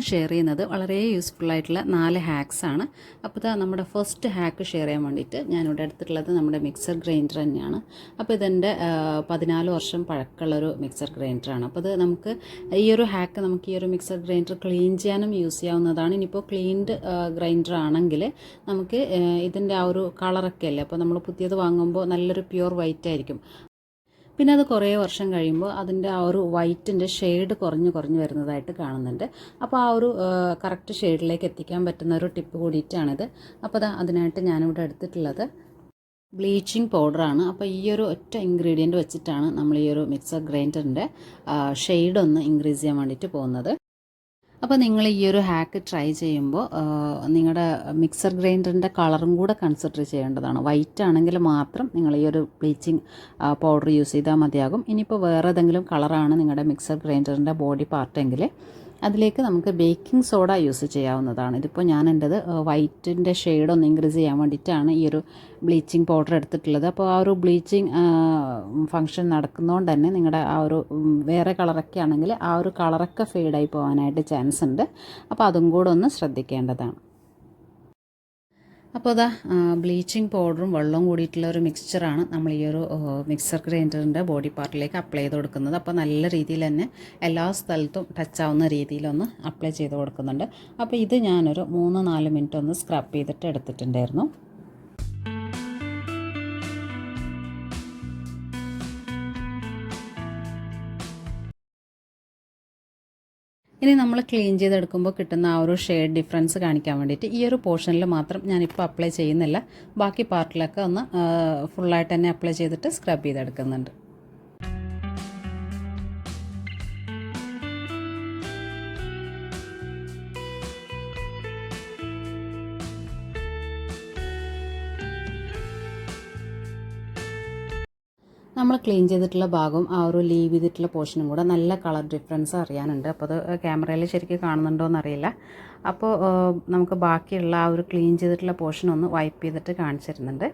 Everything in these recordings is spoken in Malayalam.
ഷെയർ ചെയ്യുന്നത് വളരെ യൂസ്ഫുൾ ആയിട്ടുള്ള 4 ഹാക്സ് ആണ്. അപ്പോൾ ഇതാ നമ്മുടെ ഫസ്റ്റ് ഹാക്ക് ഷെയർ ചെയ്യാൻ വേണ്ടിയിട്ട് ഞാനിവിടെ എടുത്തിട്ടുള്ളത് നമ്മുടെ മിക്സർ ഗ്രൈൻഡർ തന്നെയാണ്. അപ്പോൾ ഇതെൻ്റെ 14 വർഷം പഴക്കമുള്ളൊരു മിക്സർ ഗ്രൈൻഡറാണ്. അപ്പോൾ ഇത് നമുക്ക് ഈ ഒരു ഹാക്ക് നമുക്ക് ഈ ഒരു മിക്സർ ഗ്രൈൻഡർ ക്ലീൻ ചെയ്യാനും യൂസ് ചെയ്യാവുന്നതാണ്. ഇനിയിപ്പോൾ ക്ലീൻഡ് ഗ്രൈൻഡർ ആണെങ്കിൽ നമുക്ക് ഇതിൻ്റെ ആ ഒരു കളറൊക്കെ അല്ലേ, അപ്പോൾ നമ്മൾ പുതിയത് വാങ്ങുമ്പോൾ നല്ലൊരു പ്യുവർ വൈറ്റ് ആയിരിക്കും. പിന്നെ അത് കുറേ വർഷം കഴിയുമ്പോൾ അതിൻ്റെ ആ ഒരു വൈറ്റിൻ്റെ ഷെയ്ഡ് കുറഞ്ഞ് വരുന്നതായിട്ട് കാണുന്നുണ്ട്. അപ്പോൾ ആ ഒരു കറക്റ്റ് ഷെയ്ഡിലേക്ക് എത്തിക്കാൻ പറ്റുന്ന ഒരു ടിപ്പ് കൂടിയിട്ടാണിത്. അപ്പോൾ അതിനായിട്ട് ഞാനിവിടെ എടുത്തിട്ടുള്ളത് ബ്ലീച്ചിങ് പൗഡറാണ്. അപ്പോൾ ഈ ഒരു ഒറ്റ ഇൻഗ്രീഡിയൻറ്റ് വെച്ചിട്ടാണ് നമ്മൾ ഈ ഒരു മിക്സർ ഗ്രൈൻഡറിൻ്റെ ഷെയ്ഡ് ഒന്ന് ഇൻക്രീസ് ചെയ്യാൻ വേണ്ടിയിട്ട് പോകുന്നത്. അപ്പോൾ നിങ്ങൾ ഈ ഒരു ഹാക്ക് ട്രൈ ചെയ്യുമ്പോൾ നിങ്ങളുടെ മിക്സർ ഗ്രൈൻഡറിൻ്റെ കളറും കൂടെ കൺസിഡർ ചെയ്യേണ്ടതാണ്. വൈറ്റ് ആണെങ്കിൽ മാത്രം നിങ്ങൾ ഈ ഒരു ബ്ലീച്ചിങ് പൗഡർ യൂസ് ചെയ്താൽ മതിയാകും. ഇനിയിപ്പോൾ വേറെ ഏതെങ്കിലും കളറാണ് നിങ്ങളുടെ മിക്സർ ഗ്രൈൻഡറിൻ്റെ ബോഡി പാർട്ടെങ്കിൽ അതിലേക്ക് നമുക്ക് ബേക്കിംഗ് സോഡ യൂസ് ചെയ്യാവുന്നതാണ്. ഇതിപ്പോൾ ഞാൻ എൻ്റെത് വൈറ്റിൻ്റെ ഷെയ്ഡ് ഒന്ന് ഇൻക്രീസ് ചെയ്യാൻ വേണ്ടിയിട്ടാണ് ഈ ഒരു ബ്ലീച്ചിങ് പൗഡർ എടുത്തിട്ടുള്ളത്. അപ്പോൾ ആ ഒരു ബ്ലീച്ചിങ് ഫങ്ഷൻ നടക്കുന്നതുകൊണ്ട് തന്നെ നിങ്ങളുടെ ആ ഒരു വേറെ കളറൊക്കെ ആണെങ്കിൽ ആ ഒരു കളറൊക്കെ ഫെയ്ഡായി പോകാനായിട്ട് ചാൻസ് ഉണ്ട്. അപ്പോൾ അതും കൂടെ ഒന്ന് ശ്രദ്ധിക്കേണ്ടതാണ്. അപ്പോൾ ബ്ലീച്ചിങ് പൗഡറും വെള്ളവും കൂടിയിട്ടുള്ള ഒരു മിക്സ്ചറാണ് നമ്മൾ ഈ ഒരു മിക്സർ ഗ്രൈൻഡറിൻ്റെ ബോഡി പാർട്ടിലേക്ക് അപ്ലൈ ചെയ്ത് കൊടുക്കുന്നത്. അപ്പോൾ നല്ല രീതിയിൽ തന്നെ എല്ലാ സ്ഥലത്തും ടച്ച് ആവുന്ന രീതിയിലൊന്ന് അപ്ലൈ ചെയ്ത് കൊടുക്കുന്നുണ്ട്. അപ്പോൾ ഇത് ഞാനൊരു 3-4 മിനിറ്റ് ഒന്ന് സ്ക്രബ് ചെയ്തിട്ട് എടുത്തിട്ടുണ്ടായിരുന്നു. ഇനി നമ്മൾ ക്ലീൻ ചെയ്തെടുക്കുമ്പോൾ കിട്ടുന്ന ആ ഒരു ഷെയ്ഡ് ഡിഫറൻസ് കാണിക്കാൻ വേണ്ടിയിട്ട് ഈ ഒരു പോർഷനിൽ മാത്രം ഞാനിപ്പോൾ അപ്ലൈ ചെയ്യുന്നില്ല. ബാക്കി പാർട്ടിലൊക്കെ ഒന്ന് ഫുള്ളായിട്ട് തന്നെ അപ്ലൈ ചെയ്തിട്ട് സ്ക്രബ് ചെയ്തെടുക്കുന്നുണ്ട്. നമ്മൾ ക്ലീൻ ചെയ്തിട്ടുള്ള ഭാഗവും ആ ഒരു ലീവ് ചെയ്തിട്ടുള്ള പോർഷനും കൂടെ നല്ല കളർ ഡിഫറൻസ് അറിയാനുണ്ട്. അപ്പോൾ അത് ക്യാമറയിൽ ശരിക്കും കാണുന്നുണ്ടോ എന്നറിയില്ല. അപ്പോൾ നമുക്ക് ബാക്കിയുള്ള ആ ഒരു ക്ലീൻ ചെയ്തിട്ടുള്ള പോർഷൻ ഒന്ന് വൈപ്പ് ചെയ്തിട്ട് കാണിച്ചിരുന്നുണ്ട്.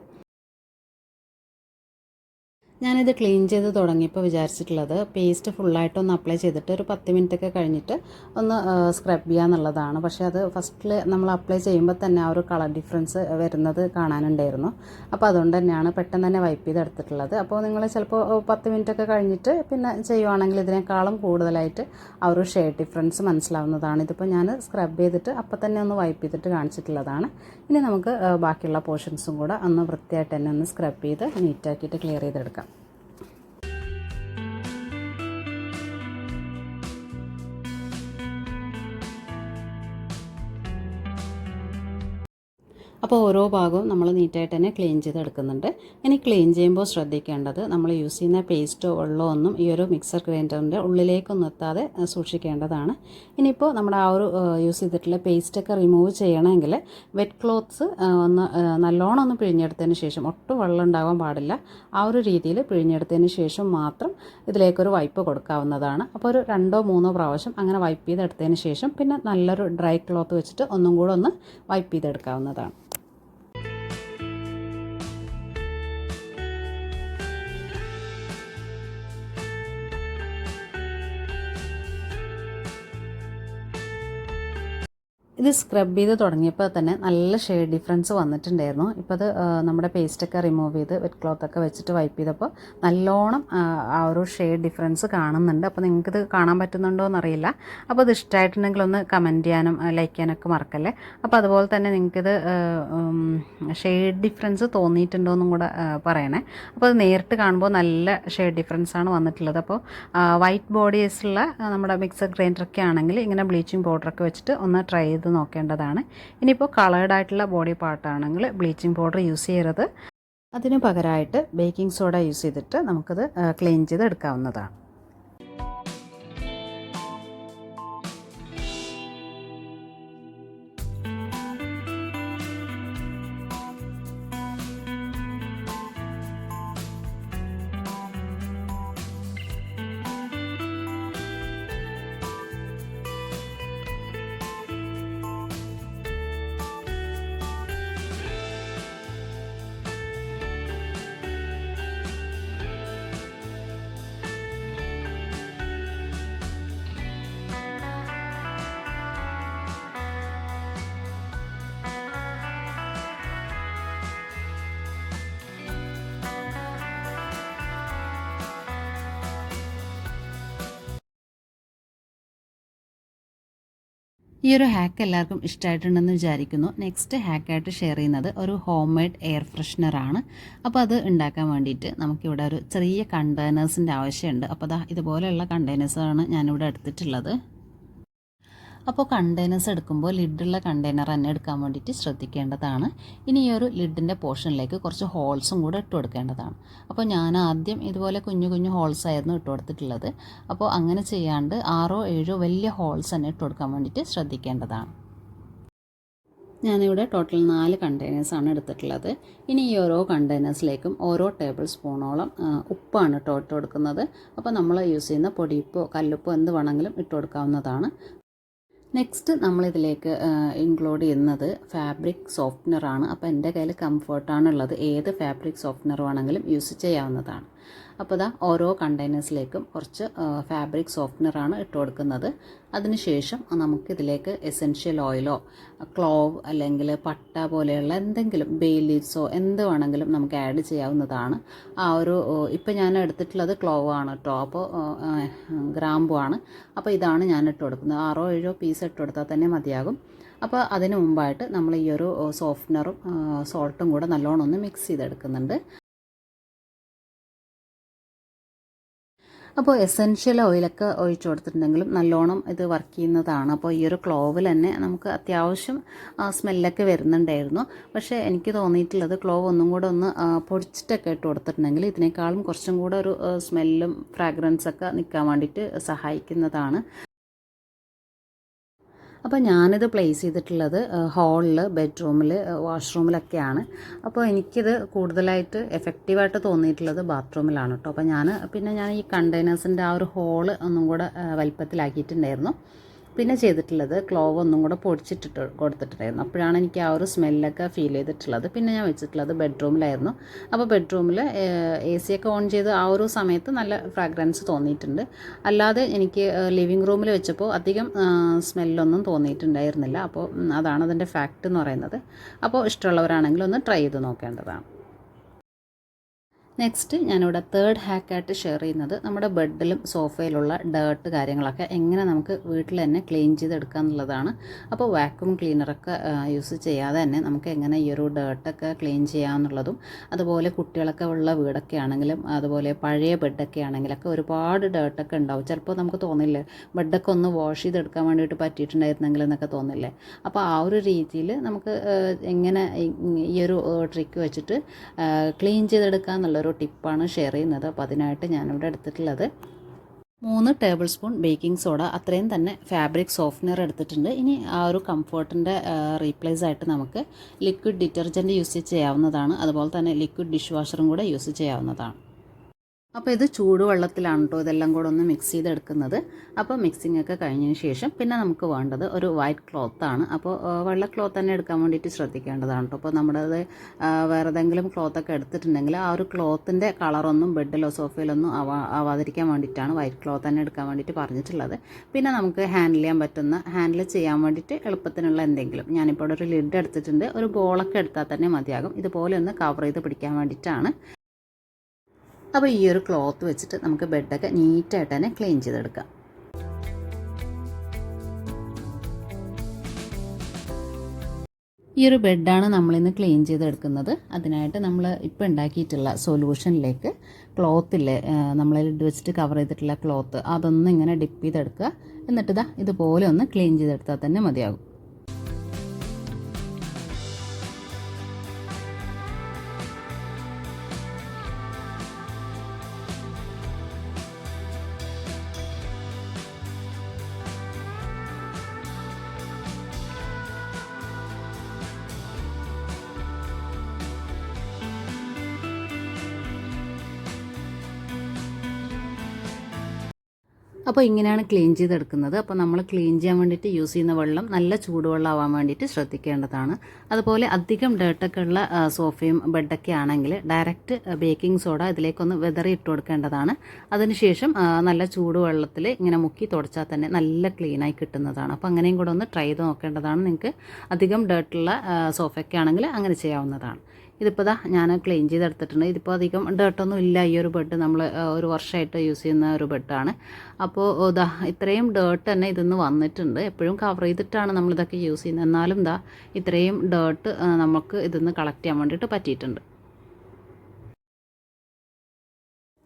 ഞാനിത് ക്ലീൻ ചെയ്ത് തുടങ്ങിയപ്പോൾ വിചാരിച്ചിട്ടുള്ളത് പേസ്റ്റ് ഫുള്ളായിട്ടൊന്ന് അപ്ലൈ ചെയ്തിട്ട് ഒരു 10 മിനിറ്റൊക്കെ കഴിഞ്ഞിട്ട് ഒന്ന് സ്ക്രബ് ചെയ്യുക എന്നുള്ളതാണ്. പക്ഷേ അത് ഫസ്റ്റിൽ നമ്മൾ അപ്ലൈ ചെയ്യുമ്പോൾ തന്നെ ആ ഒരു കളർ ഡിഫറൻസ് വരുന്നത് കാണാനുണ്ടായിരുന്നു. അപ്പോൾ അതുകൊണ്ട് തന്നെയാണ് പെട്ടെന്ന് തന്നെ വൈപ്പ് ചെയ്തെടുത്തിട്ടുള്ളത്. അപ്പോൾ നിങ്ങൾ ചിലപ്പോൾ 10 മിനിറ്റൊക്കെ കഴിഞ്ഞിട്ട് പിന്നെ ചെയ്യുവാണെങ്കിൽ ഇതിനേക്കാളും കൂടുതലായിട്ട് ആ ഒരു ഷെയ്ഡ് ഡിഫറൻസ് മനസ്സിലാവുന്നതാണ്. ഇതിപ്പോൾ ഞാൻ സ്ക്രബ് ചെയ്തിട്ട് അപ്പോൾ തന്നെ ഒന്ന് വൈപ്പ് ചെയ്തിട്ട് കാണിച്ചിട്ടുള്ളതാണ്. ഇനി നമുക്ക് ബാക്കിയുള്ള പോർഷൻസും കൂടെ ഒന്ന് വൃത്തിയായിട്ട് തന്നെ ഒന്ന് സ്ക്രബ് ചെയ്ത് നീറ്റാക്കിയിട്ട് ക്ലിയർ ചെയ്തെടുക്കാം. അപ്പോൾ ഓരോ ഭാഗവും നമ്മൾ നീറ്റായിട്ട് തന്നെ ക്ലീൻ ചെയ്തെടുക്കുന്നുണ്ട്. ഇനി ക്ലീൻ ചെയ്യുമ്പോൾ ശ്രദ്ധിക്കേണ്ടത് നമ്മൾ യൂസ് ചെയ്യുന്ന പേസ്റ്റോ വെള്ളമോ ഒന്നും ഈ ഒരു മിക്സർ ഗ്രൈൻഡറിൻ്റെ ഉള്ളിലേക്കൊന്നും എത്താതെ സൂക്ഷിക്കേണ്ടതാണ്. ഇനിയിപ്പോൾ നമ്മുടെ ആ ഒരു യൂസ് ചെയ്തിട്ടുള്ള പേസ്റ്റൊക്കെ റിമൂവ് ചെയ്യണമെങ്കിൽ വെറ്റ് ക്ലോത്ത്സ് ഒന്ന് നല്ലോണം ഒന്ന് പിഴിഞ്ഞെടുത്തതിന് ശേഷം, ഒട്ടും വെള്ളം ഉണ്ടാകാൻ പാടില്ല, ആ ഒരു രീതിയിൽ പിഴിഞ്ഞെടുത്തതിന് ശേഷം മാത്രം ഇതിലേക്കൊരു വൈപ്പ് കൊടുക്കാവുന്നതാണ്. അപ്പോൾ ഒരു 2-3 പ്രാവശ്യം അങ്ങനെ വൈപ്പ് ചെയ്തെടുത്തതിന് ശേഷം പിന്നെ നല്ലൊരു ഡ്രൈ ക്ലോത്ത് വെച്ചിട്ട് ഒന്നും കൂടെ ഒന്ന് വൈപ്പ് ചെയ്തെടുക്കാവുന്നതാണ്. ഇത് സ്ക്രബ് ചെയ്ത് തുടങ്ങിയപ്പോൾ തന്നെ നല്ല ഷെയ്ഡ് ഡിഫറൻസ് വന്നിട്ടുണ്ടായിരുന്നു. ഇപ്പോൾ അത് നമ്മുടെ പേസ്റ്റൊക്കെ റിമൂവ് ചെയ്ത് വെറ്റ് ക്ലോത്തൊക്കെ വെച്ചിട്ട് വൈപ്പ് ചെയ്തപ്പോൾ നല്ലോണം ആ ഒരു ഷെയ്ഡ് ഡിഫറൻസ് കാണുന്നുണ്ട്. അപ്പോൾ നിങ്ങൾക്കിത് കാണാൻ പറ്റുന്നുണ്ടോ എന്നറിയില്ല. അപ്പോൾ ഇത് ഇഷ്ടമായിട്ടുണ്ടെങ്കിൽ ഒന്ന് കമൻറ്റ് ചെയ്യാനും ലൈക്ക് ചെയ്യാനൊക്കെ മറക്കല്ലേ. അപ്പോൾ അതുപോലെ തന്നെ നിങ്ങൾക്കിത് ഷെയ്ഡ് ഡിഫറൻസ് തോന്നിയിട്ടുണ്ടോ എന്നും കൂടെ പറയണേ. അപ്പോൾ അത് നേരിട്ട് കാണുമ്പോൾ നല്ല ഷെയ്ഡ് ഡിഫറൻസ് ആണ് വന്നിട്ടുള്ളത്. അപ്പോൾ വൈറ്റ് ബോഡീസുള്ള നമ്മുടെ മിക്സർ ഗ്രൈൻഡറൊക്കെ ആണെങ്കിൽ ഇങ്ങനെ ബ്ലീച്ചിങ് പൗഡറൊക്കെ വെച്ചിട്ട് ഒന്ന് ട്രൈ ചെയ്ത് നോക്കേണ്ടതാണ്. ഇനിയിപ്പോൾ കളേർഡ് ആയിട്ടുള്ള ബോഡി പാർട്ടാണെങ്കിൽ ബ്ലീച്ചിങ് പൗഡർ യൂസ് ചെയ്യരുത്. അതിന് പകരമായിട്ട് ബേക്കിംഗ് സോഡ യൂസ് ചെയ്തിട്ട് നമുക്കത് ക്ലീൻ ചെയ്ത് എടുക്കാവുന്നതാണ്. ഈ ഒരു ഹാക്ക് എല്ലാവർക്കും ഇഷ്ടമായിട്ടുണ്ടെന്ന് വിചാരിക്കുന്നു. നെക്സ്റ്റ് ഹാക്കായിട്ട് ഷെയർ ചെയ്യുന്നത് ഒരു ഹോം മെയ്ഡ് എയർ ഫ്രഷ്നറാണ്. അപ്പോൾ അത് ഉണ്ടാക്കാൻ വേണ്ടിയിട്ട് നമുക്കിവിടെ ഒരു ചെറിയ കണ്ടെയ്നേഴ്സിൻ്റെ ആവശ്യമുണ്ട്. അപ്പോൾ ഇതുപോലെയുള്ള കണ്ടെയ്നേഴ്സാണ് ഞാനിവിടെ എടുത്തിട്ടുള്ളത്. അപ്പോൾ കണ്ടെയ്നേഴ്സ് എടുക്കുമ്പോൾ ലിഡുള്ള കണ്ടെയ്നർ തന്നെ എടുക്കാൻ വേണ്ടിയിട്ട് ശ്രദ്ധിക്കേണ്ടതാണ്. ഇനി ഈ ഒരു ലിഡിൻ്റെ പോർഷനിലേക്ക് കുറച്ച് ഹോൾസും കൂടെ ഇട്ട് കൊടുക്കേണ്ടതാണ്. അപ്പോൾ ഞാൻ ആദ്യം ഇതുപോലെ കുഞ്ഞു കുഞ്ഞു ഹോൾസ് ആയിരുന്നു ഇട്ട് കൊടുത്തിട്ടുള്ളത്. അപ്പോൾ അങ്ങനെ ചെയ്യാണ്ട് 6-7 വലിയ ഹോൾസ് തന്നെ ഇട്ട് കൊടുക്കാൻ വേണ്ടിയിട്ട് ശ്രദ്ധിക്കേണ്ടതാണ്. ഞാനിവിടെ ടോട്ടൽ 4 കണ്ടെയ്നേഴ്സാണ് എടുത്തിട്ടുള്ളത്. ഇനി ഈ ഓരോ കണ്ടെയ്നേഴ്സിലേക്കും ഓരോ ടേബിൾ സ്പൂണോളം ഉപ്പാണ് ഇട്ട് കൊടുക്കുന്നത്. അപ്പോൾ നമ്മൾ യൂസ് ചെയ്യുന്ന പൊടിയുപ്പോ കല്ലുപ്പോ എന്ത് വേണമെങ്കിലും ഇട്ട് കൊടുക്കാവുന്നതാണ്. നെക്സ്റ്റ് നമ്മളിതിലേക്ക് ഇൻക്ലൂഡ് ചെയ്യുന്നത് ഫാബ്രിക് സോഫ്റ്റ്നറാണ്. അപ്പോൾ എൻ്റെ കയ്യിൽ കംഫർട്ടാണുള്ളത്. ഏത് ഫാബ്രിക് സോഫ്റ്റ്നർ വേണമെങ്കിലും യൂസ് ചെയ്യാവുന്നതാണ്. അപ്പോൾ ഓരോ കണ്ടെയ്നേഴ്സിലേക്കും കുറച്ച് ഫാബ്രിക് സോഫ്റ്റ്നറാണ് ഇട്ട് കൊടുക്കുന്നത്. അതിനുശേഷം നമുക്കിതിലേക്ക് എസെൻഷ്യൽ ഓയിലോ ക്ലോവ് അല്ലെങ്കിൽ പട്ട പോലെയുള്ള എന്തെങ്കിലും ബേ ലീവ്സോ എന്ത് വേണമെങ്കിലും നമുക്ക് ആഡ് ചെയ്യാവുന്നതാണ്. ഇപ്പോൾ ഞാൻ എടുത്തിട്ടുള്ളത് ക്ലോവ് ആണ് കേട്ടോ. അപ്പോൾ ഗ്രാമ്പു ആണ്. അപ്പോൾ ഇതാണ് ഞാൻ ഇട്ട് കൊടുക്കുന്നത്. 6-7 പീസ് ഇട്ട് കൊടുത്താൽ തന്നെ മതിയാകും. അപ്പോൾ അതിന് മുമ്പായിട്ട് നമ്മൾ ഈ ഒരു സോഫ്റ്റ്നറും സോൾട്ടും കൂടെ നല്ലോണം ഒന്ന് മിക്സ് ചെയ്തെടുക്കുന്നുണ്ട്. അപ്പോൾ എസെൻഷ്യൽ ഓയിലൊക്കെ ഒഴിച്ചു കൊടുത്തിട്ടുണ്ടെങ്കിലും നല്ലോണം ഇത് വർക്ക് ചെയ്യുന്നതാണ്. അപ്പോൾ ഈ ഒരു ക്ലോവിൽ തന്നെ നമുക്ക് അത്യാവശ്യം സ്മെല്ലൊക്കെ വരുന്നുണ്ടായിരുന്നു. പക്ഷേ എനിക്ക് തോന്നിയിട്ടുള്ളത് ക്ലോവ് ഒന്നും കൂടെ ഒന്ന് പൊടിച്ചിട്ടൊക്കെ ഇട്ട് കൊടുത്തിട്ടുണ്ടെങ്കിൽ ഇതിനേക്കാളും കുറച്ചും കൂടെ ഒരു സ്മെല്ലും ഫ്രാഗ്രൻസൊക്കെ നിൽക്കാൻ വേണ്ടിയിട്ട് സഹായിക്കുന്നതാണ്. അപ്പോൾ ഞാനിത് പ്ലേസ് ചെയ്തിട്ടുള്ളത് ഹാളിൽ, ബെഡ്റൂമിൽ, വാഷ്റൂമിലൊക്കെയാണ്. അപ്പോൾ എനിക്കിത് കൂടുതലായിട്ട് എഫക്റ്റീവായിട്ട് തോന്നിയിട്ടുള്ളത് ബാത്റൂമിലാണ് കേട്ടോ. അപ്പോൾ ഞാൻ ഈ കണ്ടെയ്നേഴ്സിൻ്റെ ആ ഒരു ഹോള് ഒന്നും കൂടെ വലിപ്പത്തിലാക്കിയിട്ടുണ്ടായിരുന്നു. പിന്നെ ചെയ്തിട്ടുള്ളത് ക്ലോവ് ഒന്നും കൂടെ പൊടിച്ചിട്ടിട്ട് കൊടുത്തിട്ടുണ്ടായിരുന്നു. അപ്പോഴാണ് എനിക്ക് ആ ഒരു സ്മെല്ലൊക്കെ ഫീൽ ചെയ്തിട്ടുള്ളത്. പിന്നെ ഞാൻ വെച്ചിട്ടുള്ളത് ബെഡ്റൂമിലായിരുന്നു. അപ്പോൾ ബെഡ്റൂമിൽ AC ഒക്കെ ഓൺ ചെയ്ത് ആ ഒരു സമയത്ത് നല്ല ഫ്രാഗ്രൻസ് തോന്നിയിട്ടുണ്ട്. അല്ലാതെ എനിക്ക് ലിവിങ് റൂമിൽ വെച്ചപ്പോൾ അധികം സ്മെല്ലൊന്നും തോന്നിയിട്ടുണ്ടായിരുന്നില്ല. അപ്പോൾ അതാണ് അതിൻ്റെ ഫാക്റ്റ് എന്ന് പറയുന്നത്. അപ്പോൾ ഇഷ്ടമുള്ളവരാണെങ്കിൽ ഒന്ന് ട്രൈ ചെയ്ത് നോക്കേണ്ടതാണ്. നെക്സ്റ്റ് ഞാനിവിടെ തേർഡ് ഹാക്കായിട്ട് ഷെയർ ചെയ്യുന്നത് നമ്മുടെ ബെഡിലും സോഫയിലുള്ള ഡേർട്ട് കാര്യങ്ങളൊക്കെ എങ്ങനെ നമുക്ക് വീട്ടിൽ തന്നെ ക്ലീൻ ചെയ്തെടുക്കുക എന്നുള്ളതാണ്. അപ്പോൾ വാക്യൂം ക്ലീനറൊക്കെ യൂസ് ചെയ്യാതെ തന്നെ നമുക്ക് എങ്ങനെ ഈ ഒരു ഡേർട്ടൊക്കെ ക്ലീൻ ചെയ്യാമെന്നുള്ളതും, അതുപോലെ കുട്ടികളൊക്കെ ഉള്ള വീടൊക്കെ ആണെങ്കിലും അതുപോലെ പഴയ ബെഡൊക്കെ ആണെങ്കിലൊക്കെ ഒരുപാട് ഡേർട്ടൊക്കെ ഉണ്ടാവും. ചിലപ്പോൾ നമുക്ക് തോന്നില്ലേ ബെഡൊക്കെ ഒന്ന് വാഷ് ചെയ്തെടുക്കാൻ വേണ്ടിയിട്ട് പറ്റിയിട്ടുണ്ടായിരുന്നെങ്കിൽ എന്നൊക്കെ തോന്നില്ലേ. അപ്പോൾ ആ ഒരു രീതിയിൽ നമുക്ക് എങ്ങനെ ഈ ഒരു ട്രിക്ക് വെച്ചിട്ട് ക്ലീൻ ചെയ്തെടുക്കുക എന്നുള്ളൊരു ടിപ്പാണ് ഷെയർ ചെയ്യുന്നത്. അപ്പോൾ അതിനായിട്ട് ഞാനിവിടെ എടുത്തിട്ടുള്ളത് 3 ടേബിൾ സ്പൂൺ ബേക്കിംഗ് സോഡ, അത്രയും തന്നെ ഫാബ്രിക് സോഫ്റ്റ്നർ എടുത്തിട്ടുണ്ട്. ഇനി ആ ഒരു കംഫർട്ടിൻ്റെ റീപ്ലേസ് ആയിട്ട് നമുക്ക് ലിക്വിഡ് ഡിറ്റർജൻറ്റ് യൂസ് ചെയ്യാവുന്നതാണ്. അതുപോലെ തന്നെ ലിക്വിഡ് ഡിഷ് വാഷറും കൂടെ യൂസ് ചെയ്യാവുന്നതാണ്. അപ്പോൾ ഇത് ചൂടുവെള്ളത്തിലാണ് കേട്ടോ ഇതെല്ലാം കൂടെ ഒന്ന് മിക്സ് ചെയ്തെടുക്കുന്നത്. അപ്പോൾ മിക്സിംഗ് ഒക്കെ കഴിഞ്ഞതിന് ശേഷം പിന്നെ നമുക്ക് വേണ്ടത് ഒരു വൈറ്റ് ക്ലോത്താണ്. അപ്പോൾ വെള്ള ക്ലോത്ത് തന്നെ എടുക്കാൻ വേണ്ടിയിട്ട് ശ്രദ്ധിക്കേണ്ടതാണ് കേട്ടോ. അപ്പോൾ നമ്മുടേത് വേറെ ഏതെങ്കിലും ക്ലോത്തൊക്കെ എടുത്തിട്ടുണ്ടെങ്കിൽ ആ ഒരു ക്ലോത്തിൻ്റെ കളറൊന്നും ബെഡിലോ സോഫയിലൊന്നും ആവാതിരിക്കാൻ വേണ്ടിയിട്ടാണ് വൈറ്റ് ക്ലോത്ത് തന്നെ എടുക്കാൻ വേണ്ടിയിട്ട് പറഞ്ഞിട്ടുള്ളത്. പിന്നെ നമുക്ക് ഹാൻഡിൽ ചെയ്യാൻ വേണ്ടിയിട്ട് എളുപ്പത്തിനുള്ള എന്തെങ്കിലും, ഞാനിപ്പോൾ ഒരു ലിഡ് എടുത്തിട്ടുണ്ട്, ഒരു ബോളൊക്കെ എടുത്താൽ തന്നെ മതിയാകും. ഇതുപോലെ ഒന്ന് കവർ ചെയ്ത് പിടിക്കാൻ വേണ്ടിയിട്ടാണ്. അപ്പോൾ ഈ ഒരു ക്ലോത്ത് വെച്ചിട്ട് നമുക്ക് ബെഡൊക്കെ നീറ്റായിട്ട് തന്നെ ക്ലീൻ ചെയ്തെടുക്കാം. ഈ ഒരു ബെഡാണ് നമ്മളിന്ന് ക്ലീൻ ചെയ്തെടുക്കുന്നത്. അതിനായിട്ട് നമ്മൾ ഇപ്പോൾ ഉണ്ടാക്കിയിട്ടുള്ള സൊല്യൂഷനിലേക്ക് ക്ലോത്തില്ലേ, നമ്മൾ ലിഡ് വെച്ചിട്ട് കവർ ചെയ്തിട്ടുള്ള ക്ലോത്ത് അതൊന്ന് ഇങ്ങനെ ഡിപ്പ് ചെയ്തെടുക്കുക. എന്നിട്ട് ഇതുപോലെ ഒന്ന് ക്ലീൻ ചെയ്തെടുത്താൽ തന്നെ മതിയാകും. അപ്പോൾ ഇങ്ങനെയാണ് ക്ലീൻ ചെയ്തെടുക്കുന്നത്. അപ്പോൾ നമ്മൾ ക്ലീൻ ചെയ്യാൻ വേണ്ടിയിട്ട് യൂസ് ചെയ്യുന്ന വെള്ളം നല്ല ചൂടുവെള്ളം ആവാൻ വേണ്ടിയിട്ട് ശ്രദ്ധിക്കേണ്ടതാണ്. അതുപോലെ അധികം ഡേർട്ടൊക്കെ ഉള്ള സോഫയും ബെഡൊക്കെ ആണെങ്കിൽ ഡയറക്റ്റ് ബേക്കിംഗ് സോഡ ഇതിലേക്കൊന്ന് വെതറി ഇട്ട് കൊടുക്കേണ്ടതാണ്. അതിനുശേഷം നല്ല ചൂടുവെള്ളത്തിൽ ഇങ്ങനെ മുക്കി തുടച്ചാൽ തന്നെ നല്ല ക്ലീനായി കിട്ടുന്നതാണ്. അപ്പോൾ അങ്ങനെയും കൂടെ ഒന്ന് ട്രൈ ചെയ്ത് നോക്കേണ്ടതാണ്. നിങ്ങൾക്ക് അധികം ഡേർട്ടുള്ള സോഫയൊക്കെ ആണെങ്കിൽ അങ്ങനെ ചെയ്യാവുന്നതാണ്. ഇതിപ്പോൾ ഞാൻ ക്ലീൻ ചെയ്തെടുത്തിട്ടുണ്ട്. ഇതിപ്പോൾ അധികം ഡേർട്ടൊന്നും ഇല്ല. ഈ ഒരു ബെഡ് നമ്മൾ ഒരു വർഷമായിട്ട് യൂസ് ചെയ്യുന്ന ഒരു ബെഡാണ്. അപ്പോൾ ഇത്രയും ഡേർട്ട് തന്നെ ഇതിന്ന് വന്നിട്ടുണ്ട്. എപ്പോഴും കവർ ചെയ്തിട്ടാണ് നമ്മളിതൊക്കെ യൂസ് ചെയ്യുന്നത്. എന്നാലും ഇത്രയും ഡേർട്ട് നമുക്ക് ഇതിന്ന് കളക്ട് ചെയ്യാൻ വേണ്ടിയിട്ട് പറ്റിയിട്ടുണ്ട്.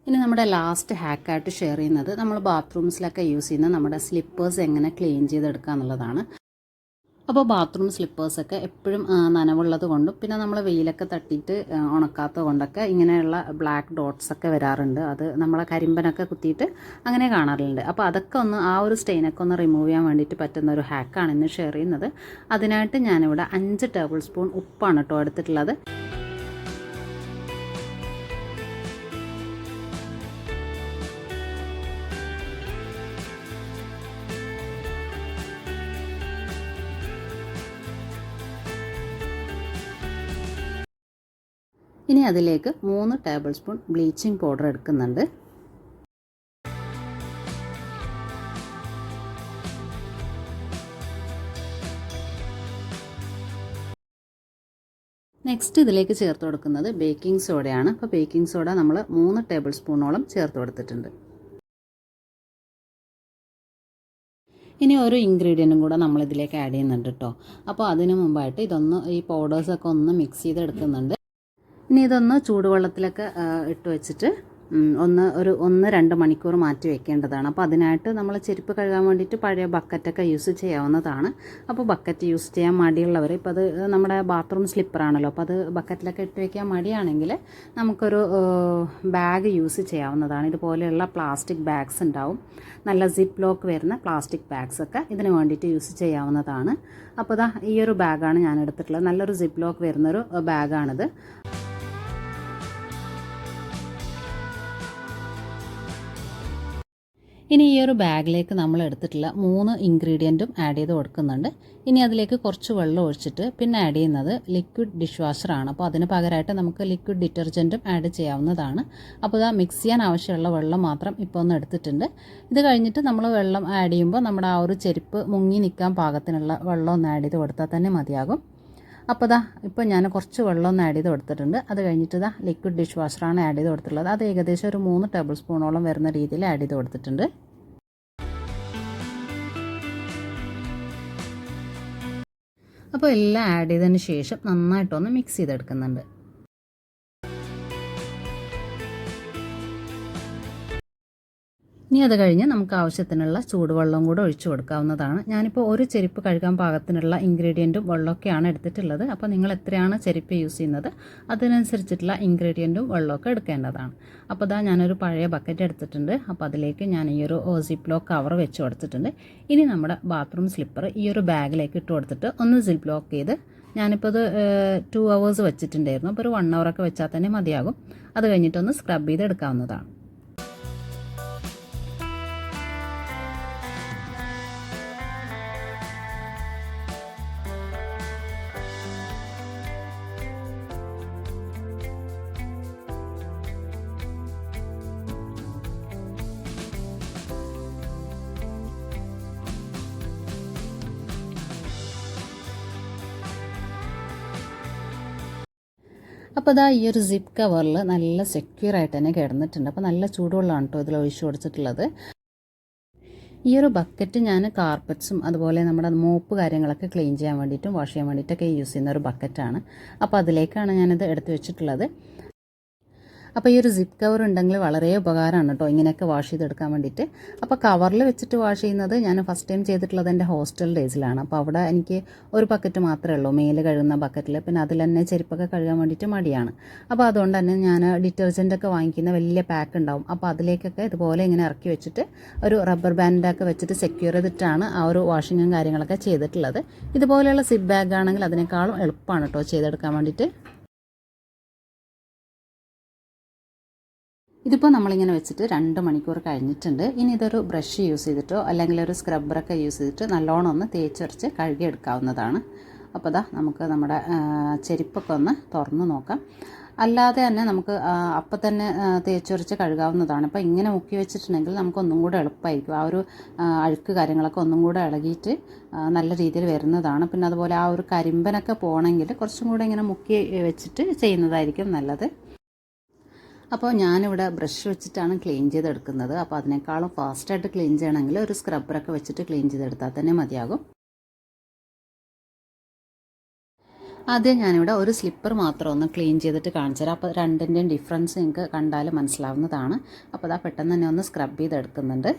ഇനി നമ്മുടെ ലാസ്റ്റ് ഹാക്കായിട്ട് ഷെയർ ചെയ്യുന്നത് നമ്മൾ ബാത്റൂംസിലൊക്കെ യൂസ് ചെയ്യുന്ന നമ്മുടെ സ്ലിപ്പേഴ്സ് എങ്ങനെ ക്ലീൻ ചെയ്തെടുക്കുക എന്നുള്ളതാണ്. അപ്പോൾ ബാത്റൂം സ്ലിപ്പേഴ്സൊക്കെ എപ്പോഴും നനവുള്ളത് കൊണ്ടും പിന്നെ നമ്മൾ വെയിലൊക്കെ തട്ടിയിട്ട് ഉണക്കാത്തത് കൊണ്ടൊക്കെ ഇങ്ങനെയുള്ള ബ്ലാക്ക് ഡോട്ട്സ് ഒക്കെ വരാറുണ്ട്. അത് നമ്മളെ കരിമ്പനൊക്കെ കുത്തിയിട്ട് അങ്ങനെ കാണാറുണ്ട്. അപ്പോൾ അതൊക്കെ ആ ഒരു സ്റ്റെയിനൊക്കെ ഒന്ന് റിമൂവ് ചെയ്യാൻ വേണ്ടിയിട്ട് പറ്റുന്ന ഒരു ഹാക്കാണ് ഇന്ന് ഷെയർ ചെയ്യുന്നത്. അതിനായിട്ട് ഞാനിവിടെ 5 ടേബിൾ സ്പൂൺ ഉപ്പാണ് കേട്ടോ എടുത്തിട്ടുള്ളത്. ഇനി അതിലേക്ക് 3 ടേബിൾ സ്പൂൺ ബ്ലീച്ചിങ് പൗഡർ എടുക്കുന്നുണ്ട്. നെക്സ്റ്റ് ഇതിലേക്ക് ചേർത്ത് കൊടുക്കുന്നത് ബേക്കിംഗ് സോഡയാണ്. അപ്പോൾ ബേക്കിംഗ് സോഡ നമ്മൾ 3 ടേബിൾ സ്പൂണോളം ചേർത്ത് കൊടുത്തിട്ടുണ്ട്. ഇനി ഒരു ഇൻഗ്രീഡിയൻറ്റും കൂടെ നമ്മളിതിലേക്ക് ആഡ് ചെയ്യുന്നുണ്ട് കേട്ടോ. അപ്പോൾ അതിന് മുമ്പായിട്ട് ഈ പൗഡേഴ്സൊക്കെ ഒന്ന് മിക്സ് ചെയ്തെടുക്കുന്നുണ്ട്. ഇനി ഇതൊന്ന് ചൂടുവെള്ളത്തിലൊക്കെ ഇട്ട് വെച്ചിട്ട് ഒരു 1-2 മണിക്കൂർ മാറ്റി വെക്കേണ്ടതാണ്. അപ്പോൾ അതിനായിട്ട് നമ്മൾ ചെരുപ്പ് കഴുകാൻ വേണ്ടിയിട്ട് പഴയ ബക്കറ്റൊക്കെ യൂസ് ചെയ്യാവുന്നതാണ്. അപ്പോൾ ബക്കറ്റ് യൂസ് ചെയ്യാൻ മടിയുള്ളവർ, ഇപ്പോൾ അത് നമ്മുടെ ബാത്റൂം സ്ലിപ്പറാണല്ലോ, അപ്പോൾ അത് ബക്കറ്റിലൊക്കെ ഇട്ട് വെക്കാൻ മടിയാണെങ്കിൽ നമുക്കൊരു ബാഗ് യൂസ് ചെയ്യാവുന്നതാണ്. ഇതുപോലെയുള്ള പ്ലാസ്റ്റിക് ബാഗ്സ് ഉണ്ടാവും, നല്ല സിപ്പ് ലോക്ക് വരുന്ന പ്ലാസ്റ്റിക് ബാഗ്സൊക്കെ ഇതിന് വേണ്ടിയിട്ട് യൂസ് ചെയ്യാവുന്നതാണ്. അപ്പോൾ ഈ ഒരു ബാഗാണ് ഞാൻ എടുത്തിട്ടുള്ളത്. നല്ലൊരു സിപ്പ് ലോക്ക് വരുന്നൊരു ബാഗാണിത്. ഇനി ഈ ഒരു ബാഗിലേക്ക് നമ്മൾ എടുത്തിട്ടുള്ള 3 ഇൻഗ്രീഡിയൻറ്റും ആഡ് ചെയ്ത് കൊടുക്കുന്നുണ്ട്. ഇനി അതിലേക്ക് കുറച്ച് വെള്ളം ഒഴിച്ചിട്ട് പിന്നെ ആഡ് ചെയ്യുന്നത് ലിക്വിഡ് ഡിഷ് വാഷറാണ്. അപ്പോൾ അതിന് പകരമായിട്ട് നമുക്ക് ലിക്വിഡ് ഡിറ്റർജൻറ്റും ആഡ് ചെയ്യാവുന്നതാണ്. അപ്പോൾ മിക്സ് ചെയ്യാൻ ആവശ്യമുള്ള വെള്ളം മാത്രം ഇപ്പോൾ ഒന്ന് എടുത്തിട്ടുണ്ട്. ഇത് കഴിഞ്ഞിട്ട് നമ്മൾ വെള്ളം ആഡ് ചെയ്യുമ്പോൾ നമ്മുടെ ആ ഒരു ചെരുപ്പ് മുങ്ങി നിൽക്കാൻ പാകത്തിനുള്ള വെള്ളം ഒന്ന് ആഡ് ചെയ്ത് കൊടുത്താൽ തന്നെ മതിയാകും. അപ്പോൾ ഇപ്പോൾ ഞാൻ കുറച്ച് വെള്ളം ഒന്ന് ആഡ് ചെയ്ത് കൊടുത്തിട്ടുണ്ട്. അത് കഴിഞ്ഞിട്ട് ലിക്വിഡ് ഡിഷ് വാഷറാണ് ആഡ് ചെയ്ത് കൊടുത്തിട്ടുള്ളത്. അത് ഏകദേശം ഒരു 3 ടേബിൾ സ്പൂണോളം വരുന്ന രീതിയിൽ ആഡ് ചെയ്ത് കൊടുത്തിട്ടുണ്ട്. അപ്പോൾ എല്ലാം ആഡ് ചെയ്തതിന് ശേഷം നന്നായിട്ടൊന്ന് മിക്സ് ചെയ്തെടുക്കുന്നുണ്ട്. ഇനി അത് കഴിഞ്ഞ് നമുക്ക് ആവശ്യത്തിനുള്ള ചൂടുവെള്ളം കൂടെ ഒഴിച്ചു കൊടുക്കാവുന്നതാണ്. ഞാനിപ്പോൾ ഒരു ചെരുപ്പ് കഴുകാൻ പാകത്തിനുള്ള ഇൻഗ്രീഡിയൻറ്റും വെള്ളമൊക്കെയാണ് എടുത്തിട്ടുള്ളത്. അപ്പോൾ നിങ്ങൾ എത്രയാണ് ചെരുപ്പ് യൂസ് ചെയ്യുന്നത് അതിനനുസരിച്ചിട്ടുള്ള ഇൻഗ്രീഡിയൻറ്റും വെള്ളമൊക്കെ എടുക്കേണ്ടതാണ്. അപ്പോൾ ഞാനൊരു പഴയ ബക്കറ്റ് എടുത്തിട്ടുണ്ട്. അപ്പോൾ അതിലേക്ക് ഞാൻ ഈ ഒരു സിപ്പ് ലോക്ക് കവർ വെച്ച് കൊടുത്തിട്ടുണ്ട്. ഇനി നമ്മുടെ ബാത്റൂം സ്ലിപ്പർ ഈ ഒരു ബാഗിലേക്ക് ഇട്ട് കൊടുത്തിട്ട് ഒന്ന് സിപ്പ് ലോക്ക് ചെയ്ത്, ഞാനിപ്പോൾ ഇത് 2 hours വെച്ചിട്ടുണ്ടായിരുന്നു. അപ്പോൾ ഒരു 1 hour ഒക്കെ വെച്ചാൽ തന്നെ മതിയാകും. അത് കഴിഞ്ഞിട്ടൊന്ന് സ്ക്രബ് ചെയ്ത് എടുക്കാവുന്നതാണ്. അപ്പോൾ ഈ ഒരു സിപ്പ് കവറിൽ നല്ല സെക്യൂർ ആയിട്ട് തന്നെ കിടന്നിട്ടുണ്ട്. അപ്പോൾ നല്ല ചൂടുവെള്ളമാണ് കേട്ടോ ഇതിൽ ഒഴിച്ചു കൊടുത്തിട്ടുള്ളത്. ഈ ഒരു ബക്കറ്റ് ഞാൻ കാർപ്പറ്റ്സും അതുപോലെ നമ്മുടെ മോപ്പ് കാര്യങ്ങളൊക്കെ ക്ലീൻ ചെയ്യാൻ വേണ്ടിയിട്ടും വാഷ് ചെയ്യാൻ വേണ്ടിയിട്ടൊക്കെ യൂസ് ചെയ്യുന്ന ഒരു ബക്കറ്റാണ്. അപ്പോൾ അതിലേക്കാണ് ഞാനിത് എടുത്ത് വെച്ചിട്ടുള്ളത്. അപ്പോൾ ഈ ഒരു സിപ്പ് കവർ ഉണ്ടെങ്കിൽ വളരെ ഉപകാരമാണ് കേട്ടോ ഇങ്ങനെയൊക്കെ വാഷ് ചെയ്തെടുക്കാൻ വേണ്ടിയിട്ട്. അപ്പോൾ കവറിൽ വെച്ചിട്ട് വാഷ് ചെയ്യുന്നത് ഞാൻ ഫസ്റ്റ് ടൈം ചെയ്തിട്ടുള്ളത് എൻ്റെ ഹോസ്റ്റൽ ഡേയ്സിലാണ്. അപ്പോൾ അവിടെ എനിക്ക് ഒരു ബക്കറ്റ് മാത്രമേ ഉള്ളൂ, മേല് കഴുകുന്ന ബക്കറ്റിൽ. പിന്നെ അതിൽ തന്നെ ചെരുപ്പൊക്കെ കഴുകാൻ വേണ്ടിയിട്ട് മടിയാണ്. അപ്പോൾ അതുകൊണ്ട് തന്നെ ഞാൻ ഡിറ്റർജൻറ്റൊക്കെ വാങ്ങിക്കുന്ന വലിയ പാക്ക് ഉണ്ടാവും. അപ്പോൾ അതിലേക്കൊക്കെ ഇതുപോലെ ഇങ്ങനെ ഇറക്കി വെച്ചിട്ട് ഒരു റബ്ബർ ബാൻഡൊക്കെ വെച്ചിട്ട് സെക്യൂർ ചെയ്തിട്ടാണ് ആ ഒരു വാഷിങ്ങും കാര്യങ്ങളൊക്കെ ചെയ്തിട്ടുള്ളത്. ഇതുപോലെയുള്ള സിപ്പ് ബാഗ് ആണെങ്കിൽ അതിനേക്കാളും എളുപ്പമാണ് കേട്ടോ ചെയ്തെടുക്കാൻ വേണ്ടിയിട്ട്. ഇതിപ്പോൾ നമ്മളിങ്ങനെ വെച്ചിട്ട് 2 മണിക്കൂർ കഴിഞ്ഞിട്ടുണ്ട്. ഇനി ഇതൊരു ബ്രഷ് യൂസ് ചെയ്തിട്ടോ അല്ലെങ്കിൽ ഒരു സ്ക്രബ്ബറൊക്കെ യൂസ് ചെയ്തിട്ട് നല്ലോണം ഒന്ന് തേച്ചരച്ച് കഴുകിയെടുക്കാവുന്നതാണ്. അപ്പോൾ നമുക്ക് നമ്മുടെ ചെരുപ്പൊക്കെ ഒന്ന് തുറന്ന് നോക്കാം. അല്ലാതെ തന്നെ നമുക്ക് അപ്പം തന്നെ തേച്ചൊരച്ച് കഴുകാവുന്നതാണ്. അപ്പോൾ ഇങ്ങനെ മുക്കി വെച്ചിട്ടുണ്ടെങ്കിൽ നമുക്ക് ഒന്നും കൂടെ എളുപ്പമായിരിക്കും. ആ ഒരു അഴുക്ക് കാര്യങ്ങളൊക്കെ ഒന്നും കൂടെ ഇളകിയിട്ട് നല്ല രീതിയിൽ വരുന്നതാണ്. പിന്നെ അതുപോലെ ആ ഒരു കരിമ്പനൊക്കെ പോകണമെങ്കിൽ കുറച്ചും കൂടെ ഇങ്ങനെ മുക്കി വെച്ചിട്ട് ചെയ്യുന്നതായിരിക്കും നല്ലത്. അപ്പോൾ ഞാനിവിടെ ബ്രഷ് വെച്ചിട്ടാണ് ക്ലീൻ ചെയ്തെടുക്കുന്നത്. അപ്പോൾ അതിനേക്കാളും ഫാസ്റ്റായിട്ട് ക്ലീൻ ചെയ്യണമെങ്കിൽ ഒരു സ്ക്രബ്ബറൊക്കെ വെച്ചിട്ട് ക്ലീൻ ചെയ്തെടുത്താൽ തന്നെ മതിയാകും. ആദ്യം ഞാനിവിടെ ഒരു സ്ലിപ്പർ മാത്രം ഒന്ന് ക്ലീൻ ചെയ്തിട്ട് കാണിച്ചു തരാം. അപ്പോൾ രണ്ടിൻ്റെയും ഡിഫറൻസ് നിങ്ങൾക്ക് കണ്ടാൽ മനസ്സിലാവുന്നതാണ്. അപ്പോൾ അതാ പെട്ടെന്ന് തന്നെ ഒന്ന് സ്ക്രബ് ചെയ്തെടുക്കുന്നുണ്ട്.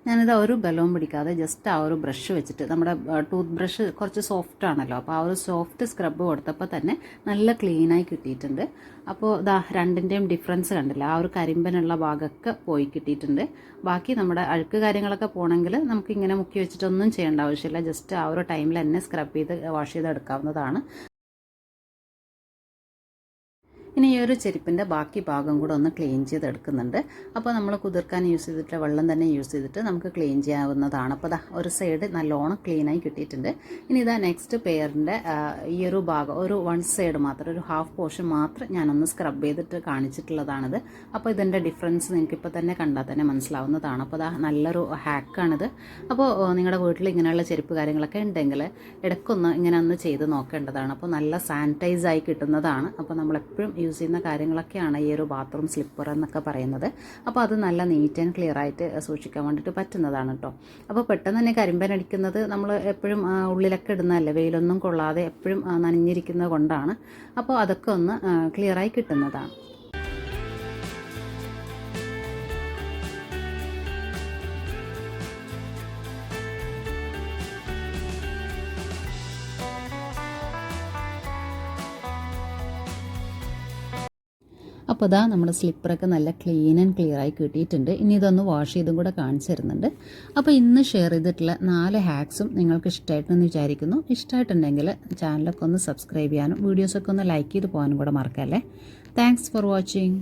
ഞാനിത് ഒരു ബലവും പിടിക്കാതെ ജസ്റ്റ് ആ ഒരു ബ്രഷ് വെച്ചിട്ട്, നമ്മുടെ ടൂത്ത് ബ്രഷ് കുറച്ച് സോഫ്റ്റ് ആണല്ലോ, അപ്പോൾ ആ ഒരു സോഫ്റ്റ് സ്ക്രബ് കൊടുത്തപ്പോൾ തന്നെ നല്ല ക്ലീനായി കിട്ടിയിട്ടുണ്ട്. അപ്പോൾ ഇതാ രണ്ടിൻ്റെയും ഡിഫറൻസ് കണ്ടില്ല, ആ ഒരു കരിമ്പനുള്ള ഭാഗമൊക്കെ പോയി കിട്ടിയിട്ടുണ്ട്. ബാക്കി നമ്മുടെ അഴുക്ക് കാര്യങ്ങളൊക്കെ പോകണമെങ്കിൽ നമുക്കിങ്ങനെ മുക്കി വെച്ചിട്ടൊന്നും ചെയ്യേണ്ട ആവശ്യമില്ല. ജസ്റ്റ് ആ ഒരു ടൈമിൽ തന്നെ സ്ക്രബ് ചെയ്ത് വാഷ് ചെയ്തെടുക്കാവുന്നതാണ്. ഇനി ഈ ഒരു ചെരുപ്പിൻ്റെ ബാക്കി ഭാഗം കൂടെ ഒന്ന് ക്ലീൻ ചെയ്തെടുക്കുന്നുണ്ട്. അപ്പോൾ നമ്മൾ കുതിർക്കാൻ യൂസ് ചെയ്തിട്ടുള്ള വെള്ളം തന്നെ യൂസ് ചെയ്തിട്ട് നമുക്ക് ക്ലീൻ ചെയ്യാവുന്നതാണ്. അപ്പോൾ ഒരു സൈഡ് നല്ലോണം ക്ലീനായി കിട്ടിയിട്ടുണ്ട്. ഇനി ഇതാ നെക്സ്റ്റ് പെയറിൻ്റെ ഈ ഒരു ഭാഗം ഒരു വൺ സൈഡ് മാത്രം, ഒരു ഹാഫ് പോർഷൻ മാത്രം ഞാനൊന്ന് സ്ക്രബ് ചെയ്തിട്ട് കാണിച്ചിട്ടുള്ളതാണിത്. അപ്പോൾ ഇതിൻ്റെ ഡിഫറൻസ് നിങ്ങൾക്കിപ്പോൾ തന്നെ കണ്ടാൽ തന്നെ മനസ്സിലാവുന്നതാണ്. അപ്പോൾ നല്ലൊരു ഹാക്കാണിത്. അപ്പോൾ നിങ്ങളുടെ വീട്ടിൽ ഇങ്ങനെയുള്ള ചെരുപ്പ് കാര്യങ്ങളൊക്കെ ഉണ്ടെങ്കിൽ ഇടയ്ക്കൊന്ന് ഇങ്ങനെ ഒന്ന് ചെയ്ത് നോക്കേണ്ടതാണ്. അപ്പോൾ നല്ല സാനിറ്റൈസായി കിട്ടുന്നതാണ്. അപ്പോൾ നമ്മളെപ്പോഴും യൂസ് ചെയ്യുന്ന കാര്യങ്ങളൊക്കെയാണ് ഈ ഒരു ബാത്റൂം സ്ലിപ്പർ എന്നൊക്കെ പറയുന്നത്. അപ്പോൾ അത് നല്ല നീറ്റ് ആൻഡ് ക്ലിയർ ആയിട്ട് സൂക്ഷിക്കാൻ വേണ്ടിയിട്ട് പറ്റുന്നതാണ് കേട്ടോ. അപ്പോൾ പെട്ടെന്ന് തന്നെ കരിമ്പൻ അടിക്കുന്നത് നമ്മൾ എപ്പോഴും ഉള്ളിലൊക്കെ ഇടുന്നതല്ലേ, വെയിലൊന്നും കൊള്ളാതെ എപ്പോഴും നനഞ്ഞിരിക്കുന്നത് കൊണ്ടാണ്. അപ്പോൾ അതൊക്കെ ഒന്ന് ക്ലിയറായി കിട്ടുന്നതാണ്. അപ്പോൾ ഇതാ നമ്മുടെ സ്ലിപ്പറൊക്കെ നല്ല ക്ലീൻ ആൻഡ് ക്ലിയർ ആയി കിട്ടിയിട്ടുണ്ട്. ഇനി ഇതൊന്ന് വാഷ് ചെയ്തും കൂടെ കാണിച്ചു തരുന്നുണ്ട്. അപ്പോൾ ഇന്ന് ഷെയർ ചെയ്തിട്ടുള്ള 4 ഹാക്സും നിങ്ങൾക്ക് ഇഷ്ടമായിട്ടെന്ന് വിചാരിക്കുന്നു. ഇഷ്ടമായിട്ടുണ്ടെങ്കിൽ ചാനലൊക്കെ ഒന്ന് സബ്സ്ക്രൈബ് ചെയ്യാനും വീഡിയോസൊക്കെ ഒന്ന് ലൈക്ക് ചെയ്ത് പോകാനും കൂടെ മറക്കല്ലേ. Thanks for watching.